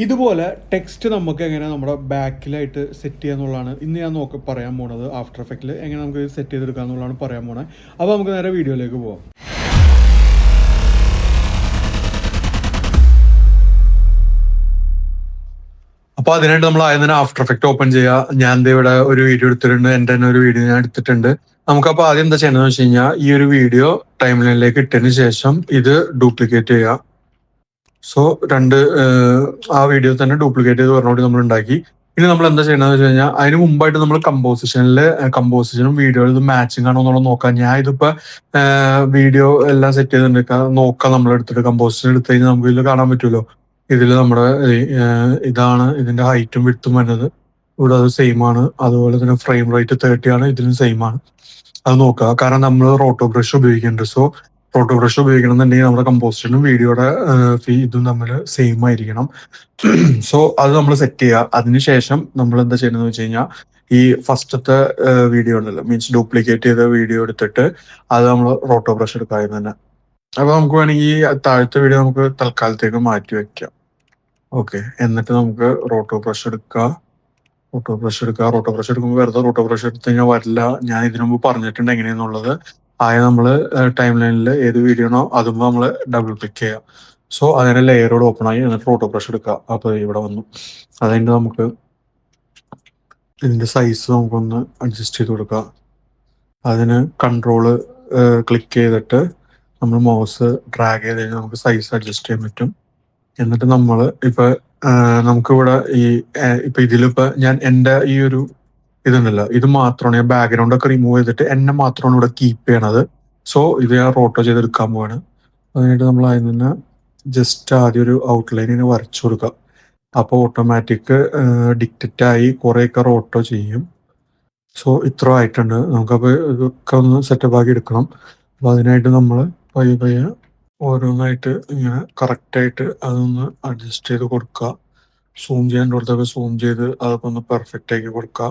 ഇതുപോലെ ടെക്സ്റ്റ് നമുക്ക് എങ്ങനെ നമ്മുടെ ബാക്കിലായിട്ട് സെറ്റ് ചെയ്യാന്നുള്ളതാണ് ഇന്ന് ഞാൻ പറയാൻ പോണത്. ആഫ്റ്റർ എഫക്റ്റിൽ എങ്ങനെ നമുക്ക് സെറ്റ് ചെയ്തെടുക്കുക എന്നുള്ളതാണ് പറയാൻ പോണത്. അപ്പോൾ നമുക്ക് നേരെ വീഡിയോയിലേക്ക് പോവാം. അപ്പോൾ അതിനായിട്ട് നമ്മൾ ആദ്യം തന്നെ ആഫ്റ്റർ എഫക്റ്റ് ഓപ്പൺ ചെയ്യുക. ഞാൻ ഇവിടെ ഒരു വീഡിയോ എടുത്തിട്ടുണ്ട്, എൻ്റെ തന്നെ ഒരു വീഡിയോ ഞാൻ എടുത്തിട്ടുണ്ട്. നമുക്കപ്പോൾ ആദ്യം എന്താ ചെയ്യേണ്ടതെന്ന് വെച്ച് കഴിഞ്ഞാൽ ഈ ഒരു വീഡിയോ ടൈം ലൈനിലേക്ക് ഇട്ടതിന് ശേഷം ഇത് ഡ്യൂപ്ലിക്കേറ്റ് ചെയ്യുക. സോ ആ വീഡിയോ തന്നെ ഡ്യൂപ്ലിക്കേറ്റ് ചെയ്ത് പറഞ്ഞുകൊണ്ട് നമ്മൾ ഉണ്ടാക്കി. ഇനി നമ്മൾ എന്താ ചെയ്യണമെന്ന് വെച്ച് കഴിഞ്ഞാൽ അതിന് മുമ്പായിട്ട് നമ്മൾ കമ്പോസിഷനും വീഡിയോയിൽ ഇത് മാച്ചിങ് ആണോ എന്നുള്ളത് നോക്കാം. ഞാൻ ഇതിപ്പോ വീഡിയോ എല്ലാം സെറ്റ് ചെയ്തിട്ടുണ്ട്, നോക്കാം. നമ്മൾ എടുത്തിട്ട് കമ്പോസിഷൻ എടുത്തു കഴിഞ്ഞാൽ നമുക്ക് ഇതിൽ കാണാൻ പറ്റുമല്ലോ. ഇതിൽ നമ്മുടെ ഇതാണ് ഇതിന്റെ ഹൈറ്റും വിഡ്ത്തും വരുന്നത്. ഇവിടെ അത് സെയിം ആണ്. അതുപോലെ തന്നെ ഫ്രെയിം റേറ്റ് 30 ആണ്, ഇതിനും സെയിം ആണ്. അത് നോക്കുക. കാരണം നമ്മൾ റോട്ടോ ബ്രഷ് ഉപയോഗിക്കുന്നുണ്ട്. സോ റോട്ടോ ബ്രഷ് ഉപയോഗിക്കണമെന്നുണ്ടെങ്കിൽ നമ്മുടെ കമ്പോസിഷനും വീഡിയോയുടെ ഇതും തമ്മിൽ സെയിം ആയിരിക്കണം. സോ അത് നമ്മൾ സെറ്റ് ചെയ്യുക. അതിനുശേഷം നമ്മൾ എന്താ ചെയ്യണമെന്ന് വെച്ച് കഴിഞ്ഞാൽ ഈ ഫസ്റ്റത്തെ വീഡിയോ ഉണ്ടല്ലോ, മീൻസ് ഡ്യൂപ്ലിക്കേറ്റ് ചെയ്ത വീഡിയോ എടുത്തിട്ട് അത് നമ്മൾ റോട്ടോ ബ്രഷ് എടുക്കാതെ തന്നെ. അപ്പൊ നമുക്ക് വേണമെങ്കിൽ താഴത്തെ വീഡിയോ നമുക്ക് തൽക്കാലത്തേക്ക് മാറ്റി വെക്കാം. ഓക്കെ, എന്നിട്ട് നമുക്ക് റോട്ടോ ബ്രഷ് എടുക്കുക. റോട്ടോ ബ്രഷ് എടുക്കുമ്പോൾ വെറുതെ റോട്ടോ ബ്രഷ് എടുത്തു കഴിഞ്ഞാൽ വരില്ല. ഞാൻ ഇതിനു മുമ്പ് പറഞ്ഞിട്ടുണ്ട് എങ്ങനെയാന്നുള്ളത്. നമ്മൾ ടൈം ലൈനിൽ ഏത് വീഡിയോ ആണോ അതുമ്പോൾ നമ്മൾ ഡബിൾ ക്ലിക്ക് ചെയ്യുക. സോ അതിനെ ലെയറോട് ഓപ്പൺ ആയി, എന്നിട്ട് റോട്ടോ ബ്രഷ് എടുക്കുക. അപ്പോൾ ഇവിടെ വന്നു. അതിൻ്റെ നമുക്ക് ഇതിൻ്റെ സൈസ് നമുക്കൊന്ന് അഡ്ജസ്റ്റ് ചെയ്ത് കൊടുക്കുക. അതിന് കൺട്രോള് ക്ലിക്ക് ചെയ്തിട്ട് നമ്മൾ മൗസ് ഡ്രാഗ് ചെയ്ത് കഴിഞ്ഞാൽ നമുക്ക് സൈസ് അഡ്ജസ്റ്റ് ചെയ്യാൻ പറ്റും. എന്നിട്ട് നമ്മൾ നമുക്കിവിടെ ഇപ്പൊ ഇതിലിപ്പോ ഞാൻ എൻ്റെ ഈ ഒരു ഇതുണ്ടല്ലോ, ഇത് മാത്രമാണ് ഞാൻ ബാക്ക്ഗ്രൗണ്ട് ഒക്കെ റിമൂവ് ചെയ്തിട്ട് എന്നെ മാത്രമാണ് ഇവിടെ കീപ്പ് ചെയ്യണത്. സോ ഇത് ഞാൻ റോട്ടോ ചെയ്തെടുക്കാൻ പോവാണ്. അതിനായിട്ട് നമ്മൾ അതിൽ നിന്ന് ജസ്റ്റ് ആദ്യം ഒരു ഔട്ട്ലൈനിന് വരച്ചു കൊടുക്കുക. അപ്പോൾ ഓട്ടോമാറ്റിക് ഡിക്റ്ററ്റായി കുറേയൊക്കെ റോട്ടോ ചെയ്യും. സോ ഇത്ര ആയിട്ടുണ്ട്. നമുക്കപ്പോൾ ഇതൊക്കെ ഒന്ന് സെറ്റപ്പ് ആക്കി എടുക്കണം. അപ്പോൾ അതിനായിട്ട് നമ്മൾ പയ്യെ ഓരോന്നായിട്ട് ഇങ്ങനെ കറക്റ്റായിട്ട് അതൊന്ന് അഡ്ജസ്റ്റ് ചെയ്ത് കൊടുക്കുക. സൂം ചെയ്യാൻ കൊടുത്തൊക്കെ സൂം ചെയ്ത് അതൊക്കെ ഒന്ന് പെർഫെക്റ്റ് ആക്കി കൊടുക്കുക.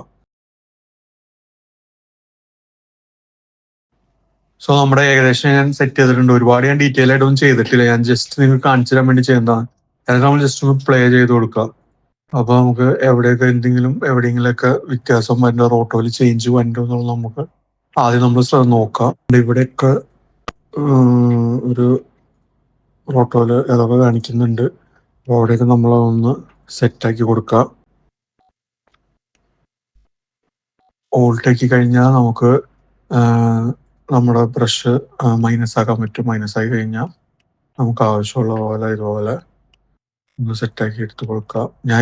സോ നമ്മുടെ ഏകദേശം ഞാൻ സെറ്റ് ചെയ്തിട്ടുണ്ട്. ഒരുപാട് ഞാൻ ഡീറ്റെയിൽ ആയിട്ടൊന്നും ചെയ്തിട്ടില്ല. ഞാൻ ജസ്റ്റ് നിങ്ങൾക്ക് കാണിച്ചു തരാൻ വേണ്ടി ചെയ്യുന്നതാണ്. എന്നിട്ട് നമ്മൾ ജസ്റ്റ് ഒന്ന് പ്ലേ ചെയ്ത് കൊടുക്കുക. അപ്പൊ നമുക്ക് എവിടെയെങ്കിലൊക്കെ വ്യത്യാസം വരുന്ന റോട്ടോയിൽ ചേഞ്ച് വരുന്നുണ്ടോ എന്നുള്ളത് നമുക്ക് ആദ്യം നമ്മൾ നോക്കാം. ഇവിടെയൊക്കെ ഒരു റോട്ടോയില് ഏതൊക്കെ കാണിക്കുന്നുണ്ട്. അപ്പോൾ അവിടെയൊക്കെ നമ്മളതൊന്ന് സെറ്റാക്കി കൊടുക്കുക. ഓൾട്ടാക്കി കഴിഞ്ഞാൽ നമുക്ക് നമ്മുടെ ബ്രഷ് മൈനസ് ആക്കാൻ പറ്റും. മൈനസ് ആക്കി കഴിഞ്ഞാൽ നമുക്ക് ആവശ്യമുള്ള പോലെ ഇതുപോലെ ഒന്ന് സെറ്റാക്കി എടുത്ത് കൊടുക്കുക. ഞാൻ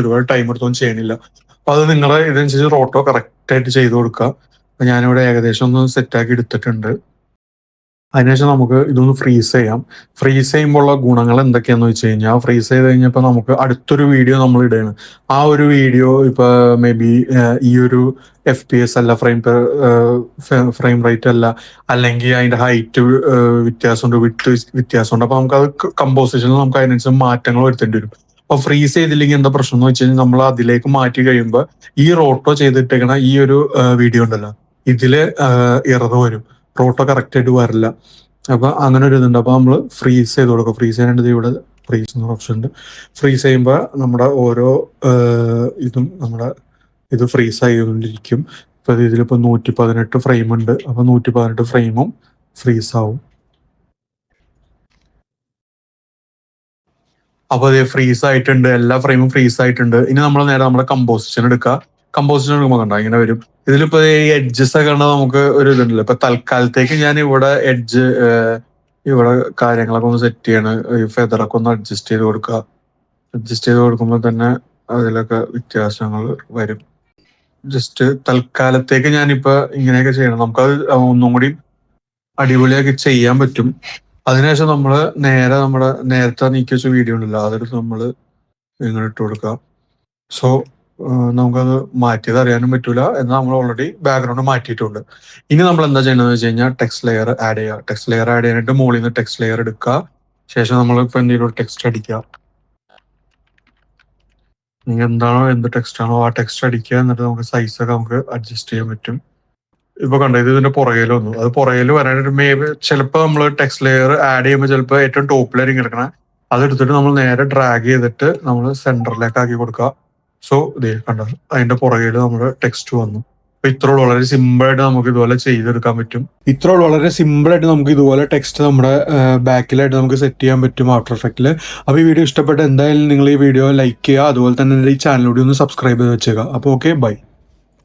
ഒരുപാട് ടൈം എടുത്തൊന്നും ചെയ്യണില്ല. അപ്പൊ അത് നിങ്ങളുടെ ഇതനുസരിച്ച് റോട്ടോ കറക്റ്റ് ആയിട്ട് ചെയ്ത് കൊടുക്കുക. അപ്പൊ ഞാനിവിടെ ഏകദേശം ഒന്ന് സെറ്റാക്കി എടുത്തിട്ടുണ്ട്. അതിനുശേഷം നമുക്ക് ഇതൊന്ന് ഫ്രീസ് ചെയ്യാം. ഫ്രീസ് ചെയ്യുമ്പോഴുള്ള ഗുണങ്ങൾ എന്തൊക്കെയാന്ന് വെച്ച് കഴിഞ്ഞാൽ, ഫ്രീസ് ചെയ്ത് കഴിഞ്ഞപ്പോൾ നമുക്ക് അടുത്തൊരു വീഡിയോ നമ്മൾ ഇടുകയാണ്. ആ ഒരു വീഡിയോ ഇപ്പൊ മേ ബി ഈ ഒരു FPS അല്ല, ഫ്രെയിം റേറ്റ് അല്ല, അല്ലെങ്കിൽ അതിന്റെ ഹൈറ്റ് വ്യത്യാസമുണ്ട്, വിഡ്ത്ത് വ്യത്യാസമുണ്ട്. അപ്പൊ നമുക്ക് അത് കമ്പോസിഷനിൽ നമുക്ക് അതിനനുസരിച്ച് മാറ്റങ്ങൾ വരുത്തേണ്ടി വരും. അപ്പൊ ഫ്രീസ് ചെയ്തില്ലെങ്കിൽ എന്താ പ്രശ്നം എന്ന് വെച്ച് കഴിഞ്ഞാൽ, നമ്മൾ അതിലേക്ക് മാറ്റി കഴിയുമ്പോൾ ഈ റോട്ടോ ചെയ്തിട്ടേക്കണ ഈ ഒരു വീഡിയോ ഉണ്ടല്ലോ, ഇതില് എറർ വരും. റോട്ടോ കറക്റ്റ് ആയിട്ട് വരില്ല. അപ്പൊ അങ്ങനെ ഒരു ഇതുണ്ട്. അപ്പൊ നമ്മൾ ഫ്രീസ് ചെയ്ത് കൊടുക്കുക. ഫ്രീസ് ചെയ്യാനായിട്ട് ഇവിടെ ഫ്രീസ് എന്ന ഓപ്ഷൻ ഉണ്ട്. ഫ്രീസ് ചെയ്യുമ്പോൾ നമ്മുടെ ഓരോ ഇതും ഇത് ഫ്രീസ് ആയിക്കൊണ്ടിരിക്കും. ഇപ്പൊ ഇതിലിപ്പോ 118 ഫ്രെയിം ഉണ്ട്. അപ്പൊ 118 ഫ്രെയിമും ഫ്രീസ് ആവും. അപ്പൊ അത് ഫ്രീസ് ആയിട്ടുണ്ട്, എല്ലാ ഫ്രെയിമും ഫ്രീസ് ആയിട്ടുണ്ട്. ഇനി നമ്മൾ നേരെ നമ്മുടെ കമ്പോസിഷൻ എടുക്കുക. കമ്പോസിഷൻ എടുക്കുമ്പോൾ കണ്ടോ ഇങ്ങനെ വരും. ഇതിലിപ്പോ ഈ എഡ്ജസ് ഒക്കെ കണ്ടാൽ നമുക്ക് ഒരു ഇതുണ്ടല്ലോ. ഇപ്പൊ തൽക്കാലത്തേക്ക് ഞാൻ ഇവിടെ ഇവിടെ കാര്യങ്ങളൊക്കെ ഒന്ന് സെറ്റ് ചെയ്യണം. ഈ ഫെദറൊക്കെ ഒന്ന് അഡ്ജസ്റ്റ് ചെയ്ത് കൊടുക്കുക. അഡ്ജസ്റ്റ് ചെയ്ത് കൊടുക്കുമ്പോൾ തന്നെ അതിലൊക്കെ വ്യത്യാസങ്ങൾ വരും. ജസ്റ്റ് തൽക്കാലത്തേക്ക് ഞാനിപ്പോ ഇങ്ങനെയൊക്കെ ചെയ്യണം. നമുക്കത് ഒന്നും കൂടി അടിപൊളിയാക്കി ചെയ്യാൻ പറ്റും. അതിനുശേഷം നമ്മൾ നേരെ നമ്മുടെ നേരത്തെ നീക്കി വെച്ച വീഡിയോ ഉണ്ടല്ലോ, അതെടുത്ത് നമ്മൾ ഇങ്ങനെ ഇട്ട് കൊടുക്കാം. സോ നമുക്കത് മാറ്റിയത് അറിയാനും പറ്റൂല. എന്നാൽ നമ്മൾ ഓൾറെഡി ബാക്ക്ഗ്രൗണ്ട് മാറ്റിയിട്ടുണ്ട്. ഇനി നമ്മൾ എന്താ ചെയ്യണമെന്ന് വെച്ച് കഴിഞ്ഞാൽ ടെക്സ്റ്റ് ലെയർ ആഡ് ചെയ്യുക. ടെക്സ്റ്റ് ലെയർ ആഡ് ചെയ്യാനായിട്ട് മുകളിൽ നിന്ന് ടെക്സ്റ്റ് ലെയർ എടുക്കുക. ശേഷം നമ്മൾ ഇപ്പൊ എന്തെങ്കിലും ടെക്സ്റ്റ് അടിക്കുക. നിങ്ങൾ എന്ത് ടെക്സ്റ്റ് ആണോ ആ ടെക്സ്റ്റ് അടിക്കുക. എന്നിട്ട് നമുക്ക് സൈസൊക്കെ നമുക്ക് അഡ്ജസ്റ്റ് ചെയ്യാൻ പറ്റും. ഇപ്പൊ കണ്ടോ, ഇതിന്റെ പുറകിൽ വന്നു. അത് പുറകിൽ വരാനായിട്ട് ചിലപ്പോൾ നമ്മൾ ടെക്സ്റ്റ് ലെയർ ആഡ് ചെയ്യുമ്പോൾ ചിലപ്പോൾ ഏറ്റവും ടോപ്പിലായിരിക്കും കിടക്കണേ. അതെടുത്തിട്ട് നമ്മൾ നേരെ ഡ്രാഗ് ചെയ്തിട്ട് നമ്മൾ സെന്ററിലേക്ക് ആക്കി കൊടുക്കുക. സോ ഇതേ കണ്ടോ, അതിന്റെ പുറകിൽ നമ്മുടെ ടെക്സ്റ്റ് വന്നു. അപ്പൊ ഇത്രയുള്ള വളരെ സിമ്പിൾ ആയിട്ട് നമുക്ക് ഇതുപോലെ ചെയ്തെടുക്കാൻ പറ്റും. ഇത്രയുള്ള വളരെ സിമ്പിൾ ആയിട്ട് നമുക്ക് ഇതുപോലെ ടെക്സ്റ്റ് നമ്മുടെ ബാക്കിലായിട്ട് നമുക്ക് സെറ്റ് ചെയ്യാൻ പറ്റും ആഫ്റ്റർ എഫക്റ്റില്. അപ്പൊ ഈ വീഡിയോ ഇഷ്ടപ്പെട്ട എന്തായാലും നിങ്ങൾ ഈ വീഡിയോ ലൈക്ക് ചെയ്യുക, അതുപോലെ തന്നെ ഈ ചാനലിലൂടെ ഒന്ന് സബ്സ്ക്രൈബ് ചെയ്ത് വെച്ചേക്കുക. അപ്പോൾ ഓക്കെ, ബൈ.